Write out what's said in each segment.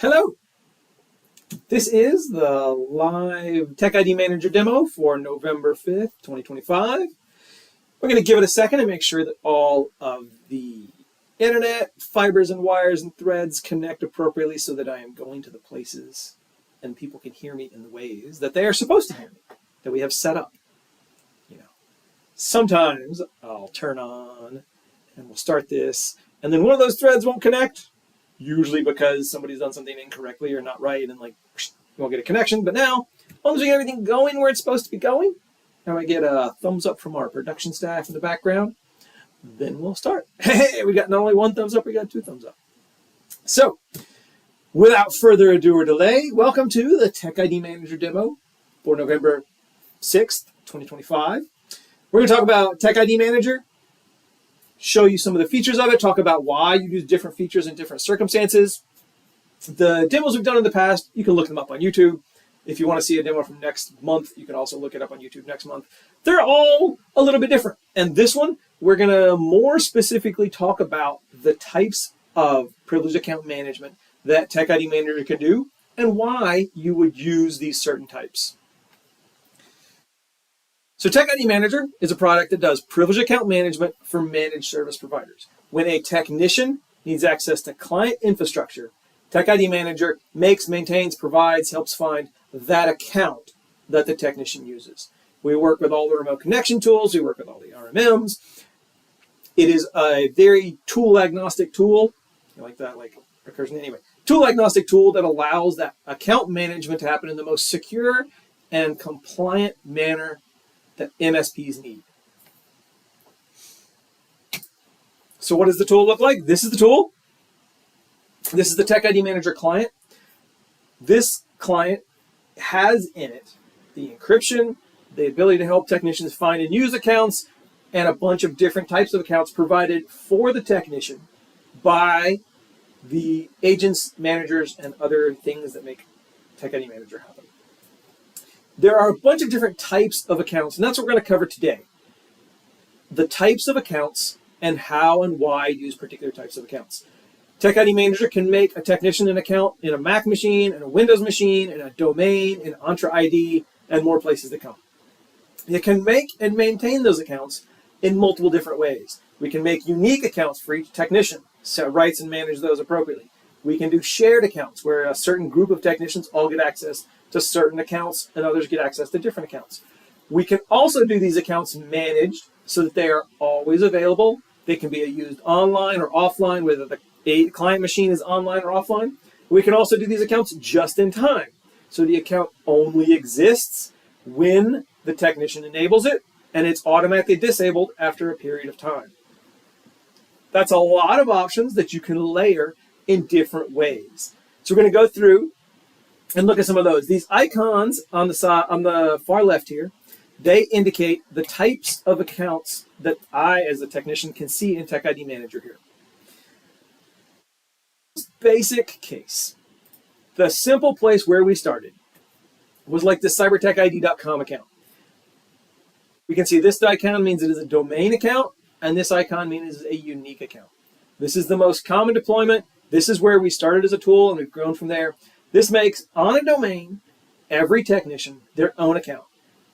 Hello! This is the live TechIDManager demo for November 5th, 2025. We're going to give it a second and make sure that all of the internet, fibers and wires and threads connect appropriately so that I am going to the places and people can hear me in the ways that they are supposed to hear me, that we have set up. Sometimes I'll turn on and we'll start this, and then one of those threads won't connect, usually because somebody's done something incorrectly or not right, and you won't get a connection. But now, as long as we get everything going where it's supposed to be going, and I get a thumbs up from our production staff in the background, then we'll start. Hey, we got not only one thumbs up, we got two thumbs up. So, without further ado or delay, welcome to the TechIDManager demo for November 6th, 2025. We're going to talk about TechIDManager, show you some of the features of it, talk about why you use different features in different circumstances. The demos we've done in the past, you can look them up on YouTube. If you want to see a demo from next month, you can also look it up on YouTube next month. They're all a little bit different. And this one, we're going to more specifically talk about the types of privileged account management that TechIDManager can do and why you would use these certain types. So TechIDManager is a product that does privileged account management for managed service providers. When a technician needs access to client infrastructure, TechIDManager makes, maintains, provides, helps find that account that the technician uses. We work with all the remote connection tools. We work with all the RMMs. It is a very tool-agnostic tool. Tool-agnostic tool that allows that account management to happen in the most secure and compliant manner that MSPs need. So what does the tool look like? This is the tool. This is the TechIDManager client. This client has in it the encryption, the ability to help technicians find and use accounts, and a bunch of different types of accounts provided for the technician by the agents, managers, and other things that make TechIDManager happen. There are a bunch of different types of accounts, and that's what we're going to cover today. The types of accounts and how and why use particular types of accounts. TechIDManager can make a technician an account in a Mac machine, in a Windows machine, in a domain, in Entra ID, and more places to come. It can make and maintain those accounts in multiple different ways. We can make unique accounts for each technician, set rights and manage those appropriately. We can do shared accounts where a certain group of technicians all get access to certain accounts and others get access to different accounts. We can also do these accounts managed so that they are always available. They can be used online or offline, whether the client machine is online or offline. We can also do these accounts just in time. So the account only exists when the technician enables it, and it's automatically disabled after a period of time. That's a lot of options that you can layer in different ways. So we're going to go through and look at some of those. These icons on the side, on the far left here, they indicate the types of accounts that I, as a technician, can see in TechIDManager here. Basic case. The simple place where we started was like the cybertechid.com account. We can see this icon means it is a domain account, and this icon means it is a unique account. This is the most common deployment. This is where we started as a tool, and we've grown from there. This makes, on a domain, every technician their own account.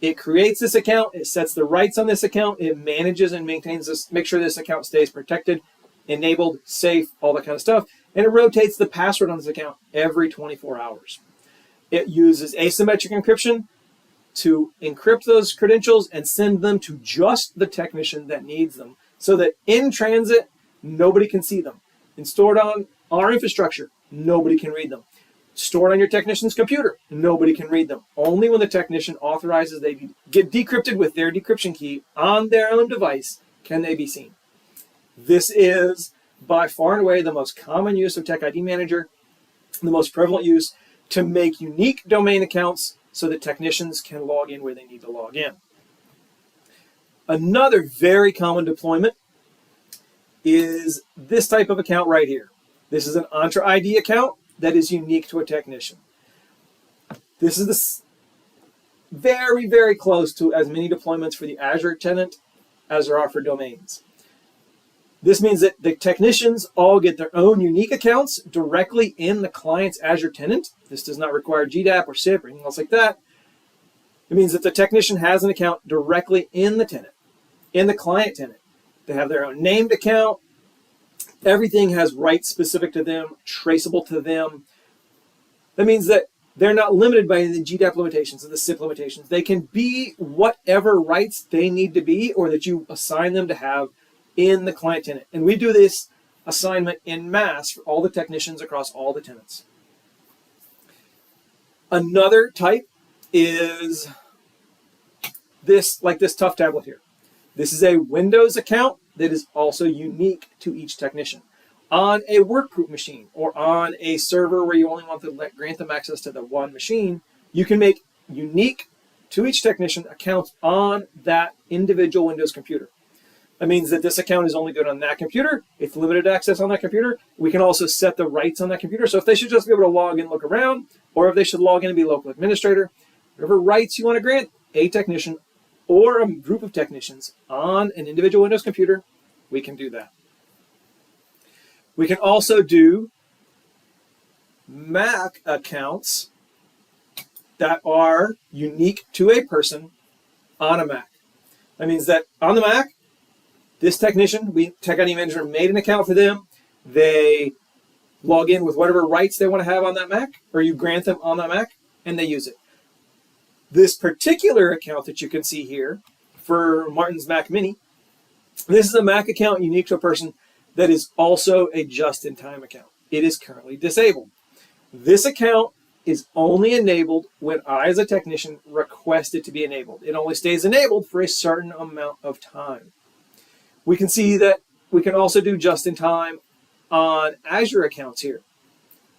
It creates this account, it sets the rights on this account, it manages and maintains this, make sure this account stays protected, enabled, safe, all that kind of stuff, and it rotates the password on this account every 24 hours. It uses asymmetric encryption to encrypt those credentials and send them to just the technician that needs them, so that in transit, nobody can see them. And stored on our infrastructure, nobody can read them. Stored on your technician's computer, nobody can read them. Only when the technician authorizes they get decrypted with their decryption key on their own device can they be seen. This is by far and away the most common use of TechIDManager, the most prevalent use to make unique domain accounts so that technicians can log in where they need to log in. Another very common deployment is this type of account right here. This is an Entra ID account that is unique to a technician. This is very, very close to as many deployments for the Azure tenant as there are for domains. This means that the technicians all get their own unique accounts directly in the client's Azure tenant. This does not require GDAP or SIP or anything else like that. It means that the technician has an account directly in the tenant, in the client tenant. They have their own named account. Everything has rights specific to them, traceable to them. That means that they're not limited by the GDAP limitations and the SIP limitations. They can be whatever rights they need to be or that you assign them to have in the client tenant. And we do this assignment in mass for all the technicians across all the tenants. Another type is this, like this tough tablet here. This is a Windows account that is also unique to each technician. On a work group machine or on a server where you only want to grant them access to the one machine, you can make unique to each technician accounts on that individual Windows computer. That means that this account is only good on that computer. It's limited access on that computer. We can also set the rights on that computer. So if they should just be able to log in, look around, or if they should log in and be local administrator, whatever rights you want to grant a technician or a group of technicians on an individual Windows computer, we can do that. We can also do Mac accounts that are unique to a person on a Mac. That means that on the Mac, this technician, TechIDManager made an account for them. They log in with whatever rights they want to have on that Mac, or you grant them on that Mac, and they use it. This particular account that you can see here for Martin's Mac Mini, this is a Mac account unique to a person that is also a just-in-time account. It is currently disabled. This account is only enabled when I, as a technician, request it to be enabled. It only stays enabled for a certain amount of time. We can see that we can also do just-in-time on Azure accounts here.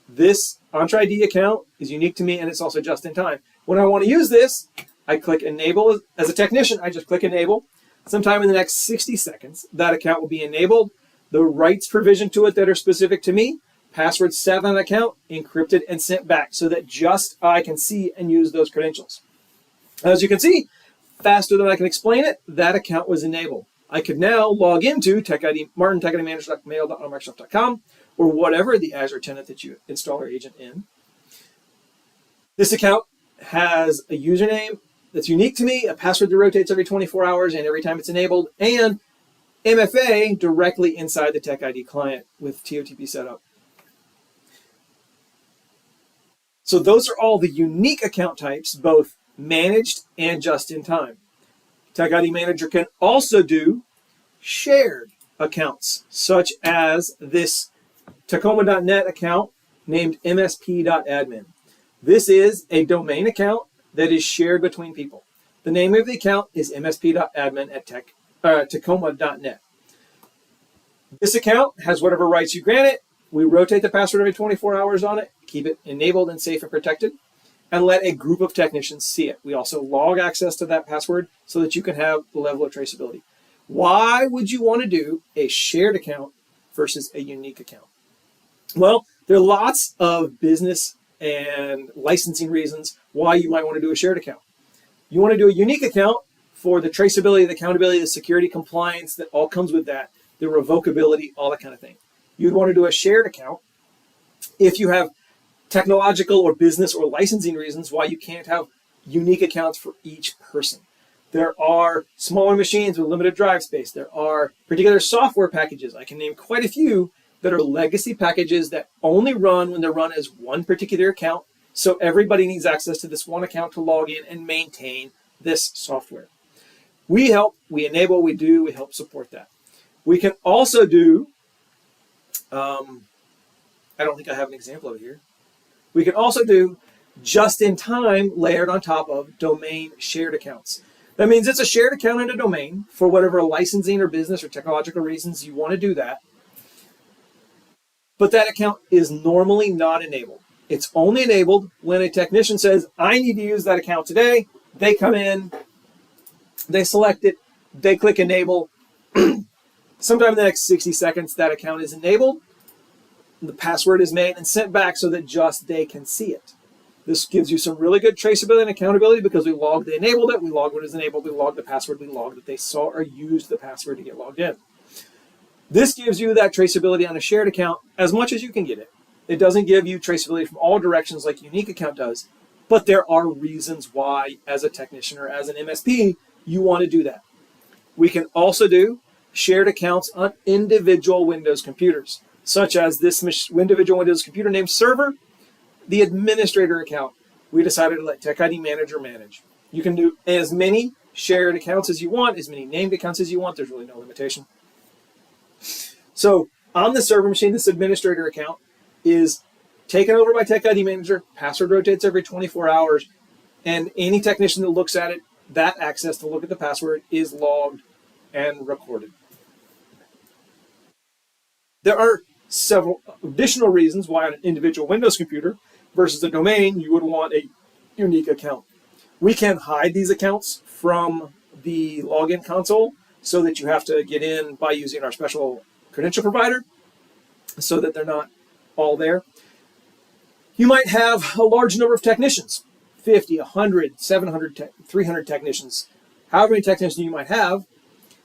This 𝗦𝘁cie_𝗽 account is unique to me, and it's also just-in-time. When I want to use this, I click Enable. As a technician, I just click Enable. Sometime in the next 60 seconds, that account will be enabled. The rights provision to it that are specific to me, password set on account, encrypted and sent back so that just I can see and use those credentials. As you can see, faster than I can explain it, that account was enabled. I could now log into TechIDManager.mail.microsoft.com or whatever the Azure tenant that you install or agent in. This account has a username that's unique to me, a password that rotates every 24 hours and every time it's enabled, and MFA directly inside the TechID client with TOTP set up. So those are all the unique account types, both managed and just-in-time. TechIDManager can also do shared accounts, such as this Tacoma.net account named MSP.admin. This is a domain account that is shared between people. The name of the account is MSP.admin at Tacoma.net. This account has whatever rights you grant it. We rotate the password every 24 hours on it, keep it enabled and safe and protected, and let a group of technicians see it. We also log access to that password so that you can have the level of traceability. Why would you want to do a shared account versus a unique account? Well, there are lots of business and licensing reasons why you might want to do a shared account. You want to do a unique account for the traceability, the accountability, the security, compliance that all comes with that, the revocability, all that kind of thing. You'd want to do a shared account if you have technological or business or licensing reasons why you can't have unique accounts for each person. There are smaller machines with limited drive space. There are particular software packages. I can name quite a few that are legacy packages that only run when they're run as one particular account. So everybody needs access to this one account to log in and maintain this software. We help, we enable, we help support that. We can also do, I don't think I have an example of it here. We can also do just-in-time layered on top of domain shared accounts. That means it's a shared account in a domain for whatever licensing or business or technological reasons you want to do that. But that account is normally not enabled. It's only enabled when a technician says, I need to use that account today. They come in, they select it, they click enable. Sometime in the next 60 seconds, that account is enabled. The password is made and sent back so that just they can see it. This gives you some really good traceability and accountability because we logged they enabled it, we logged when it was enabled, we logged the password, we logged that they saw or used the password to get logged in. This gives you that traceability on a shared account as much as you can get it. It doesn't give you traceability from all directions like unique account does, but there are reasons why, as a technician or as an MSP, you want to do that. We can also do shared accounts on individual Windows computers, such as this individual Windows computer named server, the administrator account. We decided to let TechIDManager manage. You can do as many shared accounts as you want, as many named accounts as you want. There's really no limitation. So on the server machine, this administrator account is taken over by TechIDManager. Password rotates every 24 hours. And any technician that looks at it, that access to look at the password is logged and recorded. There are several additional reasons why on an individual Windows computer versus a domain, you would want a unique account. We can hide these accounts from the login console so that you have to get in by using our special credential provider so that they're not all there. You might have a large number of technicians, 50, 100, 700, 300 technicians. However many technicians you might have,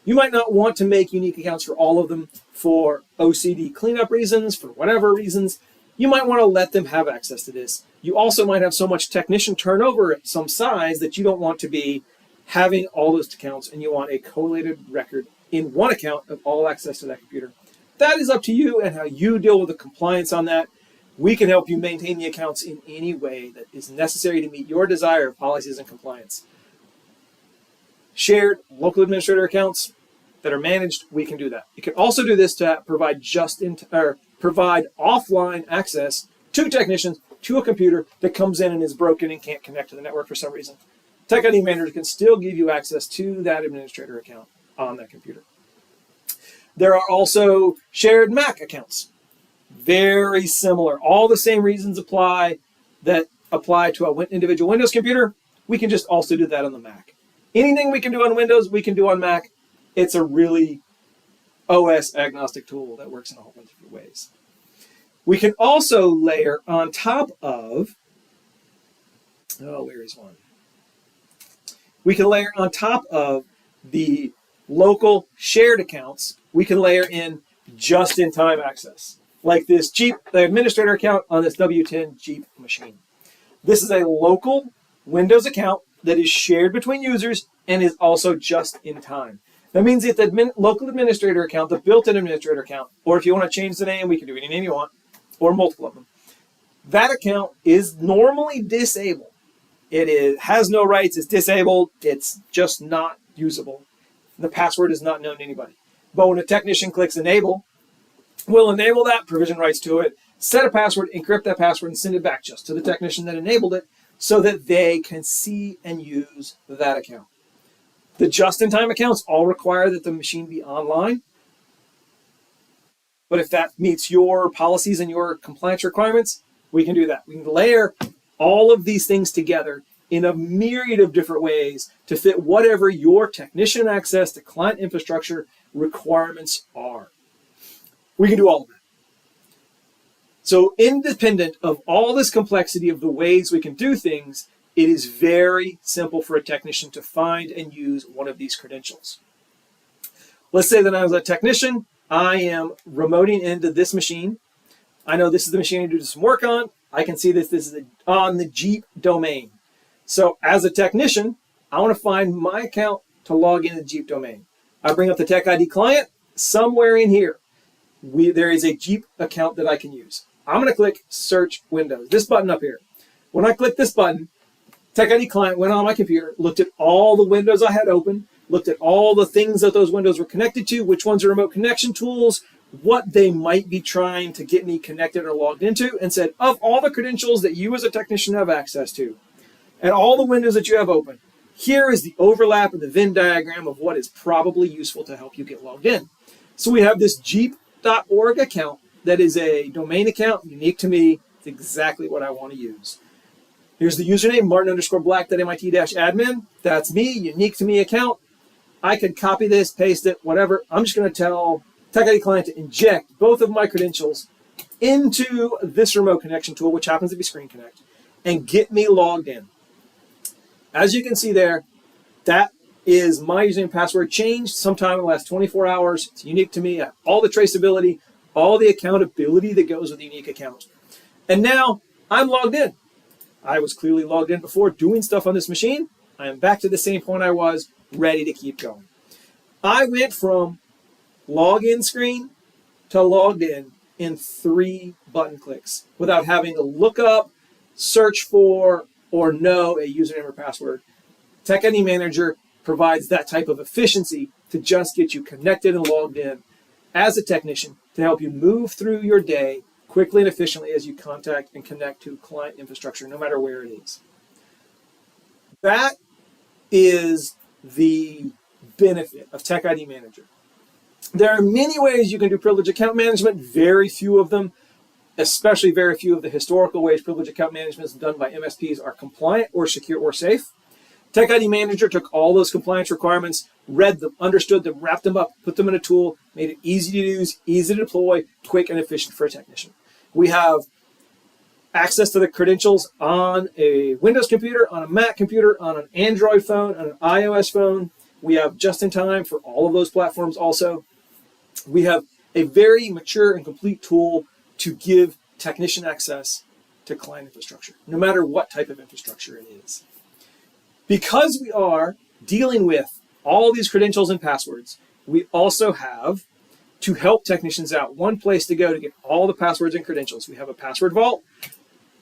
you might not want to make unique accounts for all of them for OCD cleanup reasons, for whatever reasons. You might want to let them have access to this. You also might have so much technician turnover at some size that you don't want to be having all those accounts, and you want a collated record in one account of all access to that computer. That is up to you and how you deal with the compliance on that. We can help you maintain the accounts in any way that is necessary to meet your desire of policies and compliance. Shared local administrator accounts that are managed, we can do that. You can also do this to provide provide offline access to technicians to a computer that comes in and is broken and can't connect to the network for some reason. TechIDManager can still give you access to that administrator account on that computer. There are also shared Mac accounts. Very similar. All the same reasons apply that apply to an individual Windows computer. We can just also do that on the Mac. Anything we can do on Windows, we can do on Mac. It's a really OS agnostic tool that works in a whole bunch of different ways. We can also layer on top of, where is one? We can layer on top of the local shared accounts, we can layer in just-in-time access, like this the administrator account on this 𝗬10 machine. This is a local Windows account that is shared between users and is also just in time. That means that the local administrator account, the built-in administrator account, or if you want to change the name, we can do any name you want, or multiple of them. That account is normally disabled. It has no rights, it's disabled, it's just not usable. The password is not known to anybody. But when a technician clicks enable, we'll enable that, provision rights to it, set a password, encrypt that password, and send it back just to the technician that enabled it so that they can see and use that account. The just-in-time accounts all require that the machine be online. But if that meets your policies and your compliance requirements, we can do that. We can layer all of these things together in a myriad of different ways to fit whatever your technician access to client infrastructure requirements are. We can do all of that. So independent of all this complexity of the ways we can do things, it is very simple for a technician to find and use one of these credentials. Let's say that I was a technician. I am remoting into this machine. I know this is the machine I do some work on. I can see this is on the 𝗫 domain. So as a technician, I want to find my account to log into the 𝗫 domain. I bring up the TechID client. Somewhere in here, there is a 𝗫 account that I can use. I'm going to click Search Windows, this button up here. When I click this button, TechID client went on my computer, looked at all the windows I had open, looked at all the things that those windows were connected to, which ones are remote connection tools, what they might be trying to get me connected or logged into, and said, of all the credentials that you as a technician have access to, and all the windows that you have open, here is the overlap in the Venn diagram of what is probably useful to help you get logged in. So we have this 𝗫.org account that is a domain account, unique to me. It's exactly what I want to use. Here's the username, martin_black.mit-admin. That's me, unique to me account. I could copy this, paste it, whatever. I'm just going to tell TechID client to inject both of my credentials into this remote connection tool, which happens to be Screen Connect, and get me logged in. As you can see there, that is my username and password changed sometime in the last 24 hours. It's unique to me. I have all the traceability, all the accountability that goes with a unique account. And now I'm logged in. I was clearly logged in before doing stuff on this machine. I am back to the same point I was, ready to keep going. I went from login screen to logged in 3 button clicks without having to look up, search for, or know a username or password. TechIDManager provides that type of efficiency to just get you connected and logged in as a technician to help you move through your day quickly and efficiently as you contact and connect to client infrastructure, no matter where it is. That is the benefit of TechIDManager. There are many ways you can do privileged account management, very few of them, especially very few of the historical ways privileged account management is done by MSPs are compliant or secure or safe. TechIDManager took all those compliance requirements, read them, understood them, wrapped them up, put them in a tool, made it easy to use, easy to deploy, quick and efficient for a technician. We have access to the credentials on a Windows computer, on a Mac computer, on an Android phone, on an iOS phone. We have just-in-time for all of those platforms also. We have a very mature and complete tool to give technician access to client infrastructure, no matter what type of infrastructure it is. Because we are dealing with all these credentials and passwords, we also have, to help technicians out, one place to go to get all the passwords and credentials. We have a password vault,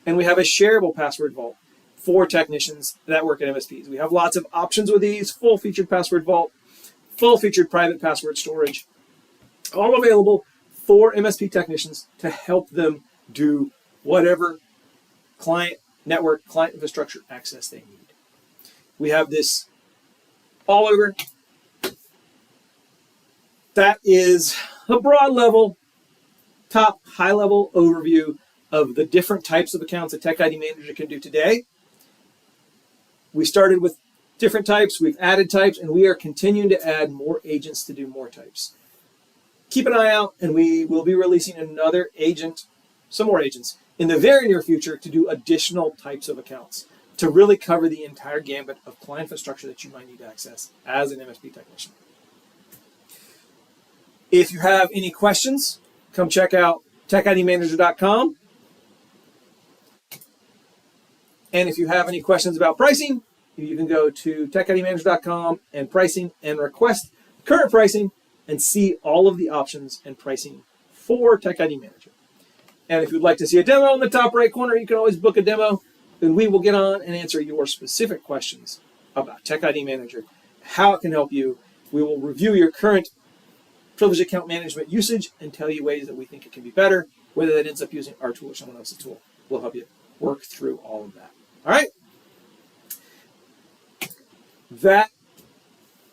and we have a shareable password vault for technicians that work at MSPs. We have lots of options with these: full-featured password vault, full-featured private password storage, all available for MSP technicians to help them do whatever client network, client infrastructure access they need. We have this all over. That is a broad level, top high-level overview of the different types of accounts that TechIDManager can do today. We started with different types, we've added types, and we are continuing to add more agents to do more types. Keep an eye out, and we will be releasing another agent, some more agents, in the very near future to do additional types of accounts to really cover the entire gambit of client infrastructure that you might need to access as an MSP technician. If you have any questions, come check out TechIDManager.com. And if you have any questions about pricing, you can go to TechIDManager.com and pricing and request current pricing and see all of the options and pricing for TechIDManager. And if you'd like to see a demo in the top right corner, you can always book a demo, and we will get on and answer your specific questions about TechIDManager, how it can help you. We will review your current privileged account management usage and tell you ways that we think it can be better, whether that ends up using our tool or someone else's tool. We'll help you work through all of that. All right? That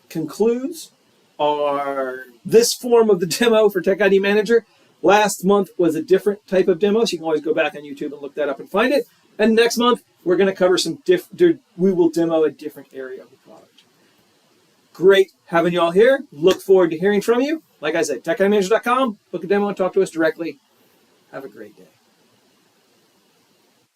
concludes this form of the demo for TechIDManager. Last month was a different type of demo, so you can always go back on YouTube and look that up and find it. And next month, we're going to cover we will demo a different area of the product. Great having you all here. Look forward to hearing from you. Like I said, TechIDManager.com, book a demo and talk to us directly. Have a great day.